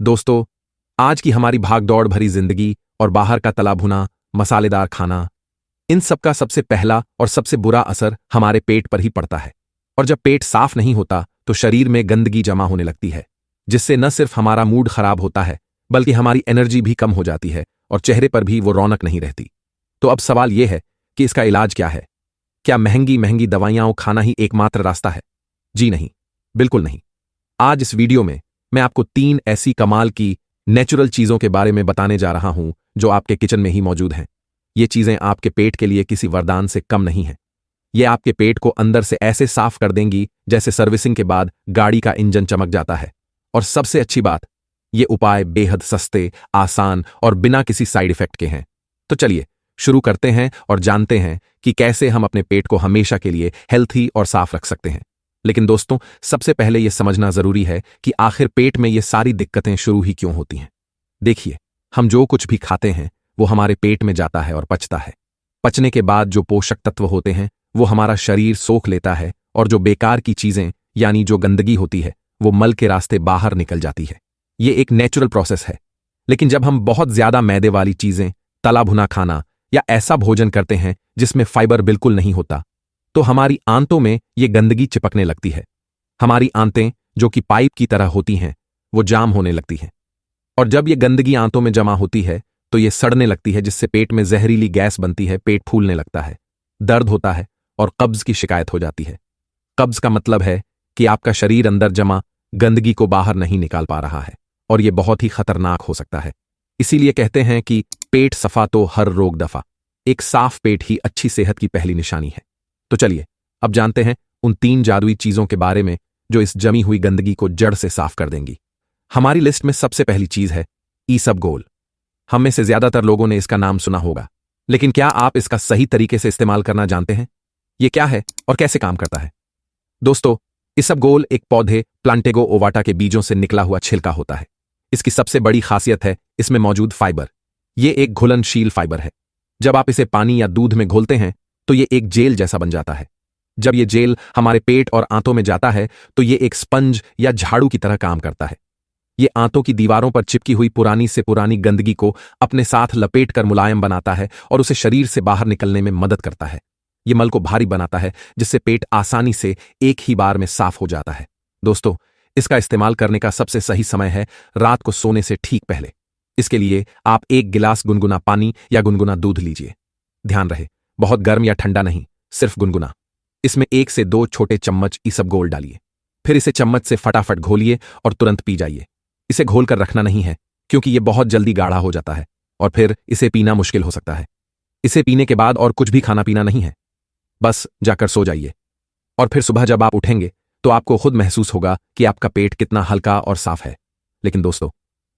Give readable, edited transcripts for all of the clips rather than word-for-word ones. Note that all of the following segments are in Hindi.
दोस्तों, आज की हमारी भागदौड़ भरी जिंदगी और बाहर का तला भुना मसालेदार खाना, इन सब का सबसे पहला और सबसे बुरा असर हमारे पेट पर ही पड़ता है। और जब पेट साफ नहीं होता तो शरीर में गंदगी जमा होने लगती है, जिससे न सिर्फ हमारा मूड खराब होता है बल्कि हमारी एनर्जी भी कम हो जाती है और चेहरे पर भी वो रौनक नहीं रहती। तो अब सवाल यह है कि इसका इलाज क्या है? क्या महंगी महंगी दवाइयां खाना ही एकमात्र रास्ता है? जी नहीं, बिल्कुल नहीं। आज इस वीडियो में मैं आपको 3 ऐसी कमाल की नेचुरल चीजों के बारे में बताने जा रहा हूं जो आपके किचन में ही मौजूद हैं। ये चीजें आपके पेट के लिए किसी वरदान से कम नहीं हैं। ये आपके पेट को अंदर से ऐसे साफ कर देंगी जैसे सर्विसिंग के बाद गाड़ी का इंजन चमक जाता है। और सबसे अच्छी बात, ये उपाय बेहद सस्ते, आसान और बिना किसी साइड इफेक्ट के हैं। तो चलिए शुरू करते हैं और जानते हैं कि कैसे हम अपने पेट को हमेशा के लिए हेल्थी और साफ रख सकते हैं। लेकिन दोस्तों, सबसे पहले यह समझना जरूरी है कि आखिर पेट में ये सारी दिक्कतें शुरू ही क्यों होती हैं। देखिए, हम जो कुछ भी खाते हैं वो हमारे पेट में जाता है और पचता है। पचने के बाद जो पोषक तत्व होते हैं वो हमारा शरीर सोख लेता है और जो बेकार की चीजें यानी जो गंदगी होती है वो मल के रास्ते बाहर निकल जाती है। ये एक नेचुरल प्रोसेस है। लेकिन जब हम बहुत ज्यादा मैदे वाली चीजें, तला भुना खाना या ऐसा भोजन करते हैं जिसमें फाइबर बिल्कुल नहीं होता, तो हमारी आंतों में ये गंदगी चिपकने लगती है। हमारी आंतें, जो कि पाइप की तरह होती हैं, वो जाम होने लगती हैं। और जब ये गंदगी आंतों में जमा होती है तो ये सड़ने लगती है, जिससे पेट में जहरीली गैस बनती है, पेट फूलने लगता है, दर्द होता है और कब्ज की शिकायत हो जाती है। कब्ज का मतलब है कि आपका शरीर अंदर जमा गंदगी को बाहर नहीं निकाल पा रहा है और ये बहुत ही खतरनाक हो सकता है। इसीलिए कहते हैं कि पेट सफा तो हर रोग दफा। एक साफ पेट ही अच्छी सेहत की पहली निशानी है। तो चलिए अब जानते हैं उन 3 जादुई चीजों के बारे में जो इस जमी हुई गंदगी को जड़ से साफ कर देंगी। हमारी लिस्ट में सबसे पहली चीज है ईसबगोल। हम में से ज्यादातर लोगों ने इसका नाम सुना होगा, लेकिन क्या आप इसका सही तरीके से इस्तेमाल करना जानते हैं? यह क्या है और कैसे काम करता है? दोस्तों, ईसबगोल एक पौधे प्लांटेगो ओवाटा के बीजों से निकला हुआ छिलका होता है। इसकी सबसे बड़ी खासियत है इसमें मौजूद फाइबर। यह एक घुलनशील फाइबर है। जब आप इसे पानी या दूध में घोलते हैं तो यह एक जेल जैसा बन जाता है। जब यह जेल हमारे पेट और आंतों में जाता है तो यह एक स्पंज या झाड़ू की तरह काम करता है। यह आंतों की दीवारों पर चिपकी हुई पुरानी से पुरानी गंदगी को अपने साथ लपेट कर मुलायम बनाता है और उसे शरीर से बाहर निकलने में मदद करता है। यह मल को भारी बनाता है, जिससे पेट आसानी से एक ही बार में साफ हो जाता है। दोस्तों, इसका इस्तेमाल करने का सबसे सही समय है रात को सोने से ठीक पहले। इसके लिए आप 1 गिलास गुनगुना पानी या गुनगुना दूध लीजिए। ध्यान रहे, बहुत गर्म या ठंडा नहीं, सिर्फ गुनगुना। इसमें 1 से 2 छोटे चम्मच ईसबगोल डालिए। फिर इसे चम्मच से फटाफट घोलिए और तुरंत पी जाइए। इसे घोल कर रखना नहीं है, क्योंकि यह बहुत जल्दी गाढ़ा हो जाता है और फिर इसे पीना मुश्किल हो सकता है। इसे पीने के बाद और कुछ भी खाना पीना नहीं है, बस जाकर सो जाइए। और फिर सुबह जब आप उठेंगे तो आपको खुद महसूस होगा कि आपका पेट कितना हल्का और साफ है। लेकिन दोस्तों,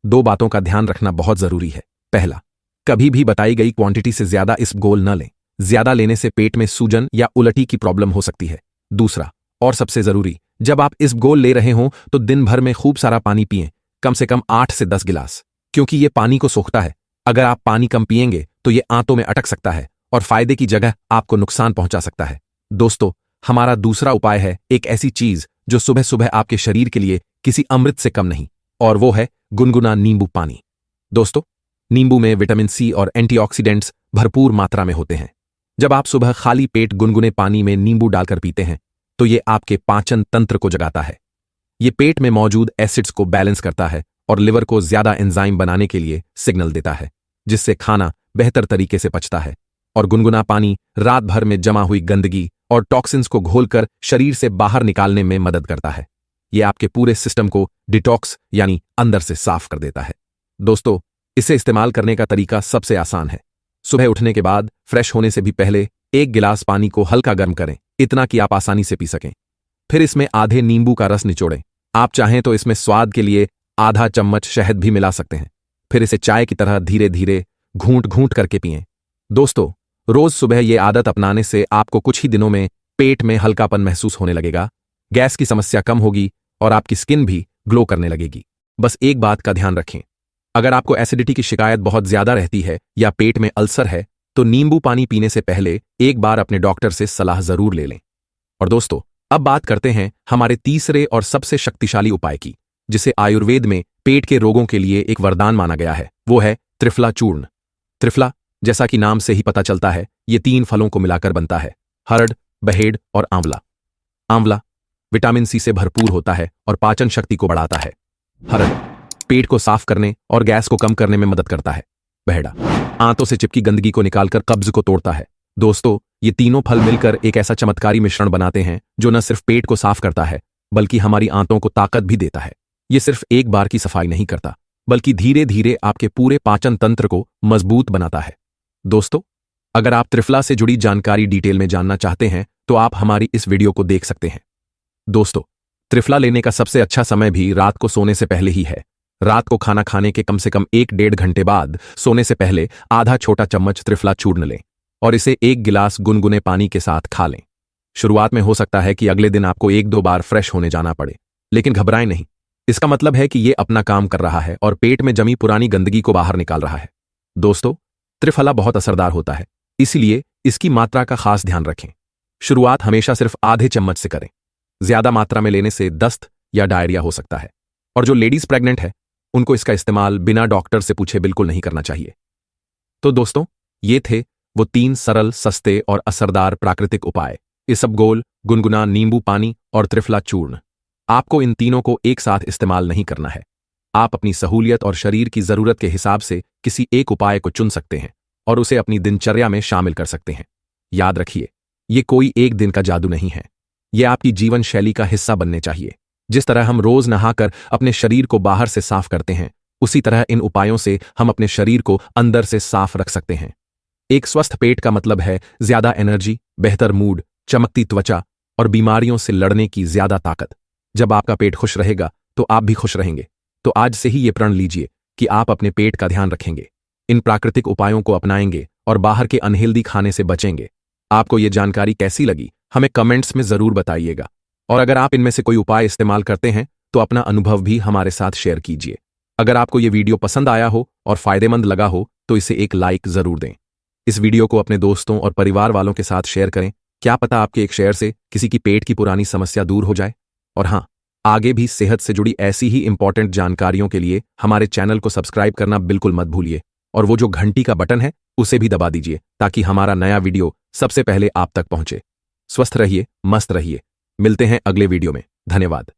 2 बातों का ध्यान रखना बहुत जरूरी है। पहला, कभी भी बताई गई क्वांटिटी से ज्यादा ईसबगोल न लें। ज्यादा लेने से पेट में सूजन या उल्टी की प्रॉब्लम हो सकती है। दूसरा, और सबसे जरूरी, जब आप ईसबगोल ले रहे हों तो दिन भर में खूब सारा पानी पिएं, कम से कम 8 से 10 गिलास, क्योंकि यह पानी को सोखता है। अगर आप पानी कम पिएंगे तो यह आंतों में अटक सकता है और फायदे की जगह आपको नुकसान पहुंचा सकता है। दोस्तों, हमारा दूसरा उपाय है एक ऐसी चीज जो सुबह सुबह आपके शरीर के लिए किसी अमृत से कम नहीं, और वो है गुनगुना नींबू पानी। दोस्तों, नींबू में विटामिन सी और एंटीऑक्सीडेंट्स भरपूर मात्रा में होते हैं। जब आप सुबह खाली पेट गुनगुने पानी में नींबू डालकर पीते हैं तो ये आपके पाचन तंत्र को जगाता है। ये पेट में मौजूद एसिड्स को बैलेंस करता है और लिवर को ज्यादा एंजाइम बनाने के लिए सिग्नल देता है, जिससे खाना बेहतर तरीके से पचता है। और गुनगुना पानी रात भर में जमा हुई गंदगी और टॉक्सिन्स को घोलकर शरीर से बाहर निकालने में मदद करता है। यह आपके पूरे सिस्टम को डिटॉक्स यानी अंदर से साफ कर देता है। दोस्तों, इसे इस्तेमाल करने का तरीका सबसे आसान है। सुबह उठने के बाद फ्रेश होने से भी पहले 1 गिलास पानी को हल्का गर्म करें, इतना कि आप आसानी से पी सकें। फिर इसमें आधे नींबू का रस निचोड़ें। आप चाहें तो इसमें स्वाद के लिए आधा चम्मच शहद भी मिला सकते हैं। फिर इसे चाय की तरह धीरे धीरे घूंट घूंट करके पिएं। दोस्तों, रोज सुबह यह आदत अपनाने से आपको कुछ ही दिनों में पेट में हल्कापन महसूस होने लगेगा, गैस की समस्या कम होगी और आपकी स्किन भी ग्लो करने लगेगी। बस एक बात का ध्यान रखें, अगर आपको एसिडिटी की शिकायत बहुत ज्यादा रहती है या पेट में अल्सर है तो नींबू पानी पीने से पहले एक बार अपने डॉक्टर से सलाह जरूर ले लें। और दोस्तों, अब बात करते हैं हमारे तीसरे और सबसे शक्तिशाली उपाय की, जिसे आयुर्वेद में पेट के रोगों के लिए एक वरदान माना गया है, वो है त्रिफला चूर्ण। त्रिफला, जैसा कि नाम से ही पता चलता है, ये 3 फलों को मिलाकर बनता है: हरड़, बहेड़ और आंवला। आंवला विटामिन सी से भरपूर होता है और पाचन शक्ति को बढ़ाता है। हरड़ पेट को साफ करने और गैस को कम करने में मदद करता है। बहेड़ा आंतों से चिपकी गंदगी को निकालकर कब्ज को तोड़ता है। दोस्तों, ये तीनों फल मिलकर एक ऐसा चमत्कारी मिश्रण बनाते हैं जो न सिर्फ पेट को साफ करता है, बल्कि हमारी आंतों को ताकत भी देता है। ये सिर्फ एक बार की सफाई नहीं करता, बल्कि धीरे धीरे आपके पूरे पाचन तंत्र को मजबूत बनाता है। दोस्तों, अगर आप त्रिफला से जुड़ी जानकारी डिटेल में जानना चाहते हैं तो आप हमारी इस वीडियो को देख सकते हैं। दोस्तों, त्रिफला लेने का सबसे अच्छा समय भी रात को सोने से पहले ही है। रात को खाना खाने के कम से कम 1-1.5 घंटे बाद सोने से पहले आधा छोटा चम्मच त्रिफला चूर्ण लें और इसे 1 गिलास गुनगुने पानी के साथ खा लें। शुरुआत में हो सकता है कि अगले दिन आपको 1-2 बार फ्रेश होने जाना पड़े, लेकिन घबराएं नहीं। इसका मतलब है कि ये अपना काम कर रहा है और पेट में जमी पुरानी गंदगी को बाहर निकाल रहा है। दोस्तों, त्रिफला बहुत असरदार होता है, इसलिए इसकी मात्रा का खास ध्यान रखें। शुरुआत हमेशा सिर्फ आधे चम्मच से करें। ज्यादा मात्रा में लेने से दस्त या डायरिया हो सकता है, और जो लेडीज प्रेग्नेंट है उनको इसका इस्तेमाल बिना डॉक्टर से पूछे बिल्कुल नहीं करना चाहिए। तो दोस्तों, ये थे वो 3 सरल, सस्ते और असरदार प्राकृतिक उपाय: इसबगोल, गुनगुना नींबू पानी और त्रिफला चूर्ण। आपको इन तीनों को एक साथ इस्तेमाल नहीं करना है। आप अपनी सहूलियत और शरीर की जरूरत के हिसाब से किसी एक उपाय को चुन सकते हैं और उसे अपनी दिनचर्या में शामिल कर सकते हैं। याद रखिए, ये कोई एक दिन का जादू नहीं है। ये आपकी जीवन शैली का हिस्सा बनने चाहिए। जिस तरह हम रोज नहाकर अपने शरीर को बाहर से साफ करते हैं, उसी तरह इन उपायों से हम अपने शरीर को अंदर से साफ रख सकते हैं। एक स्वस्थ पेट का मतलब है ज्यादा एनर्जी, बेहतर मूड, चमकती त्वचा और बीमारियों से लड़ने की ज्यादा ताकत। जब आपका पेट खुश रहेगा तो आप भी खुश रहेंगे। तो आज से ही ये प्रण लीजिए कि आप अपने पेट का ध्यान रखेंगे, इन प्राकृतिक उपायों को अपनाएंगे और बाहर के अनहेल्दी खाने से बचेंगे। आपको ये जानकारी कैसी लगी, हमें कमेंट्स में जरूर बताइएगा। और अगर आप इनमें से कोई उपाय इस्तेमाल करते हैं तो अपना अनुभव भी हमारे साथ शेयर कीजिए। अगर आपको ये वीडियो पसंद आया हो और फायदेमंद लगा हो तो इसे एक लाइक जरूर दें। इस वीडियो को अपने दोस्तों और परिवार वालों के साथ शेयर करें। क्या पता आपके एक शेयर से किसी की पेट की पुरानी समस्या दूर हो जाए। और हाँ, आगे भी सेहत से जुड़ी ऐसी ही इंपॉर्टेंट जानकारियों के लिए हमारे चैनल को सब्सक्राइब करना बिल्कुल मत भूलिए, और वो जो घंटी का बटन है उसे भी दबा दीजिए ताकि हमारा नया वीडियो सबसे पहले आप तक पहुंचे। स्वस्थ रहिए, मस्त रहिए। मिलते हैं अगले वीडियो में। धन्यवाद।